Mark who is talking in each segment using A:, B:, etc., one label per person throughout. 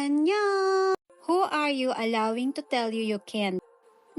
A: Annyeong! Who are you allowing to tell you you can't?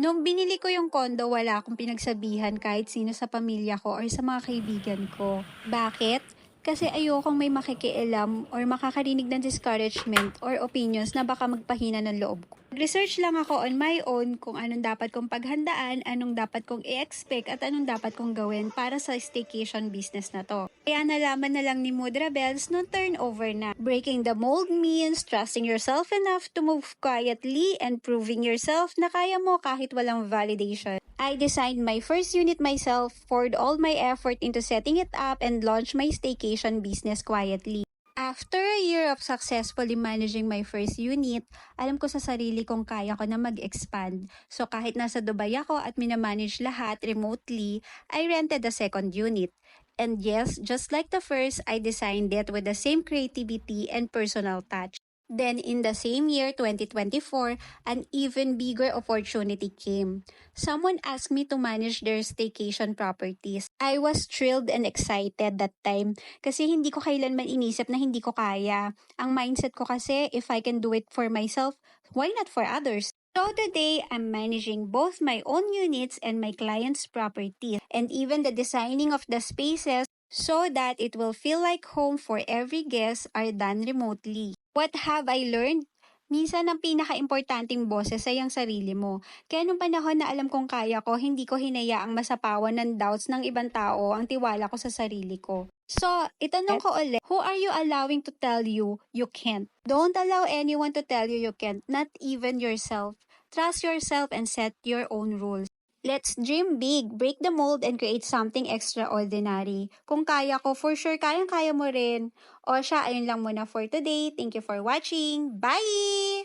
A: Nung binili ko yung kondo, wala akong pinagsabihan kahit sino sa pamilya ko or sa mga kaibigan ko. Bakit? Kasi ayokong may makikialam or makakarinig ng discouragement or opinions na baka magpahina ng loob ko. Research lang ako on my own kung anong dapat kong paghandaan, anong dapat kong i-expect at anong dapat kong gawin para sa staycation business na to. Kaya nalaman na lang ni Mudra Bells nung turnover na. Breaking the mold means trusting yourself enough to move quietly and proving yourself na kaya mo kahit walang validation. I designed my first unit myself, poured all my effort into setting it up, and launched my staycation business quietly. After a year of successfully managing my first unit, alam ko sa sarili kong kaya ko na mag-expand. So kahit nasa Dubai ako at minamanage lahat remotely, I rented the second unit. And yes, just like the first, I designed it with the same creativity and personal touch. Then in the same year, 2024, an even bigger opportunity came. Someone asked me to manage their staycation properties. I was thrilled and excited that time kasi hindi ko kailanman inisip na hindi ko kaya. Ang mindset ko kasi, if I can do it for myself, why not for others? So today, I'm managing both my own units and my clients' properties, and even the designing of the spaces so that it will feel like home for every guest are done remotely. What have I learned? Minsan ang pinaka-importanting boses ay ang sarili mo. Kaya nung panahon na alam kong kaya ko, hindi ko hinayaang masapawan ng doubts ng ibang tao ang tiwala ko sa sarili ko. So, itanong ko ulit, who are you allowing to tell you you can't? Don't allow anyone to tell you you can't, not even yourself. Trust yourself and set your own rules. Let's dream big, break the mold, and create something extraordinary. Kung kaya ko, for sure, kayang-kaya mo rin. O siya, ayun lang muna for today. Thank you for watching. Bye!